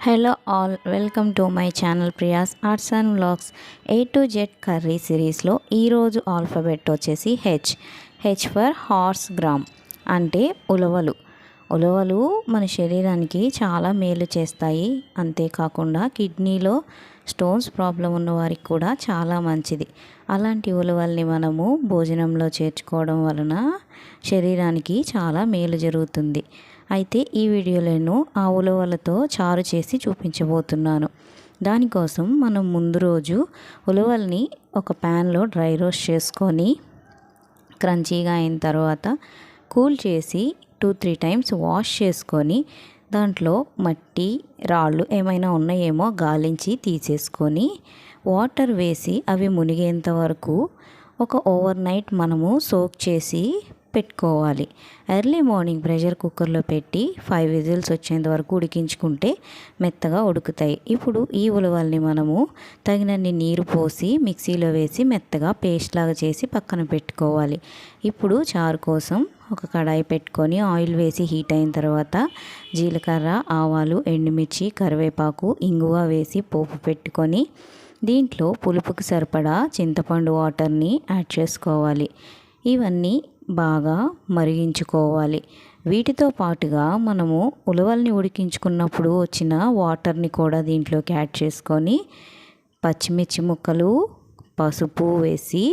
Hello all, welcome to my channel Priya's arts and vlogs. A to Z curry సిరీస్లో ఈరోజు alphabet వచ్చేసి H for horse gram అంటే ఉలవలు. ఉలవలు మన శరీరానికి చాలా మేలు చేస్తాయి. అంతేకాకుండా కిడ్నీలో స్టోన్స్ ప్రాబ్లం ఉన్న వారికి కూడా చాలా మంచిది. అలాంటి ఉలవల్ని మనము భోజనంలో చేర్చుకోవడం వలన శరీరానికి చాలా మేలు జరుగుతుంది. అయితే ఈ వీడియోలో నేను ఆ ఉలవలతో చారు చేసి చూపించబోతున్నాను. దానికోసం మనం ముందు రోజు ఉలవల్ని ఒక ప్యాన్లో డ్రై రోస్ట్ చేసుకొని క్రంచీగా అయిన తర్వాత కూల్ చేసి 2-3 టైమ్స్ వాష్ చేసుకొని దాంట్లో మట్టి రాళ్ళు ఏమైనా ఉన్నాయేమో గాలించి తీసేసుకొని వాటర్ వేసి అవి మునిగేంత వరకు ఒక ఓవర్ నైట్ మనము సోక్ చేసి పెట్టుకోవాలి. ఎర్లీ మార్నింగ్ ప్రెషర్ కుక్కర్లో పెట్టి 5 విజిల్స్ వచ్చేంత వరకు ఉడికించుకుంటే మెత్తగా ఉడుకుతాయి. ఇప్పుడు ఈ ఉలవల్ని మనము తగినన్ని నీరు పోసి మిక్సీలో వేసి మెత్తగా పేస్ట్ లాగా చేసి పక్కన పెట్టుకోవాలి. ఇప్పుడు చారు కోసం ఒక కడాయి పెట్టుకొని ఆయిల్ వేసి హీట్ అయిన తర్వాత జీలకర్ర, ఆవాలు, ఎండుమిర్చి, కరివేపాకు, ఇంగువ వేసి పోపు పెట్టుకొని దీంట్లో పులుపుకి సరిపడా చింతపండు వాటర్ని యాడ్ చేసుకోవాలి. ఇవన్నీ బాగా మరిగించుకోవాలి. వీటితో పాటుగా మనము ఉలవల్ని ఉడికించుకున్నప్పుడు వచ్చిన వాటర్ని కూడా దీంట్లోకి యాడ్ చేసుకొని పచ్చిమిర్చి ముక్కలు, పసుపు వేసి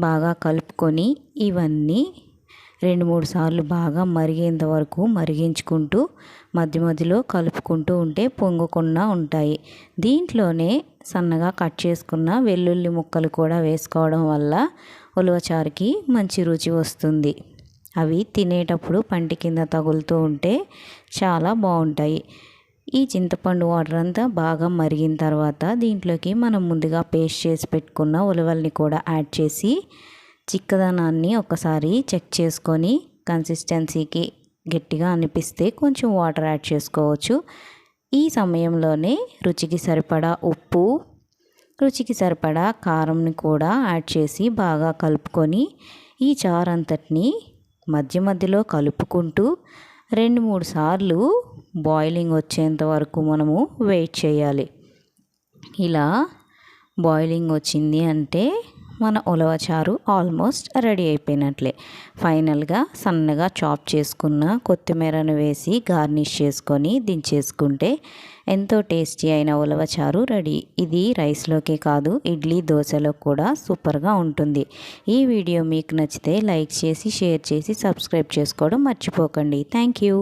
బాగా కలుపుకొని ఇవన్నీ 2-3 సార్లు బాగా మరిగేంత వరకు మరిగించుకుంటూ మధ్య మధ్యలో కలుపుకుంటూ ఉంటే పొంగకుండా ఉంటాయి. దీంట్లోనే సన్నగా కట్ చేసుకున్న వెల్లుల్లి ముక్కలు కూడా వేసుకోవడం వల్ల ఉలవచారుకి మంచి రుచి వస్తుంది. అవి తినేటప్పుడు పంటి కింద తగులుతూ ఉంటే చాలా బాగుంటాయి. ఈ చింతపండు వాటర్ అంతా బాగా మరిగిన తర్వాత దీంట్లోకి మనం ముందుగా పేస్ట్ చేసి పెట్టుకున్న ఉలవల్ని కూడా యాడ్ చేసి చిక్కదనాన్ని ఒకసారి చెక్ చేసుకొని కన్సిస్టెన్సీకి గట్టిగా అనిపిస్తే కొంచెం వాటర్ యాడ్ చేసుకోవచ్చు. ఈ సమయంలోనే రుచికి సరిపడా ఉప్పు, రుచికి సరిపడా కారంని కూడా యాడ్ చేసి బాగా కలుపుకొని ఈ చారు అంతటిని మధ్య మధ్యలో కలుపుకుంటూ 2-3 సార్లు బాయిలింగ్ వచ్చేంత వరకు మనము వెయిట్ చేయాలి. ఇలా బాయిలింగ్ వచ్చింది అంటే మన ఉలవచారు ఆల్మోస్ట్ రెడీ అయిపోయినట్లే. ఫైనల్గా సన్నగా చాప్ చేసుకున్న కొత్తిమీరను వేసి గార్నిష్ చేసుకొని దించేసుకుంటే ఎంతో టేస్టీ అయిన ఉలవచారు రెడీ. ఇది రైస్లోకే కాదు, ఇడ్లీ, దోశలో కూడా సూపర్గా ఉంటుంది. ఈ వీడియో మీకు నచ్చితే లైక్ చేసి, షేర్ చేసి, సబ్స్క్రైబ్ చేసుకోవడం మర్చిపోకండి. Thank you.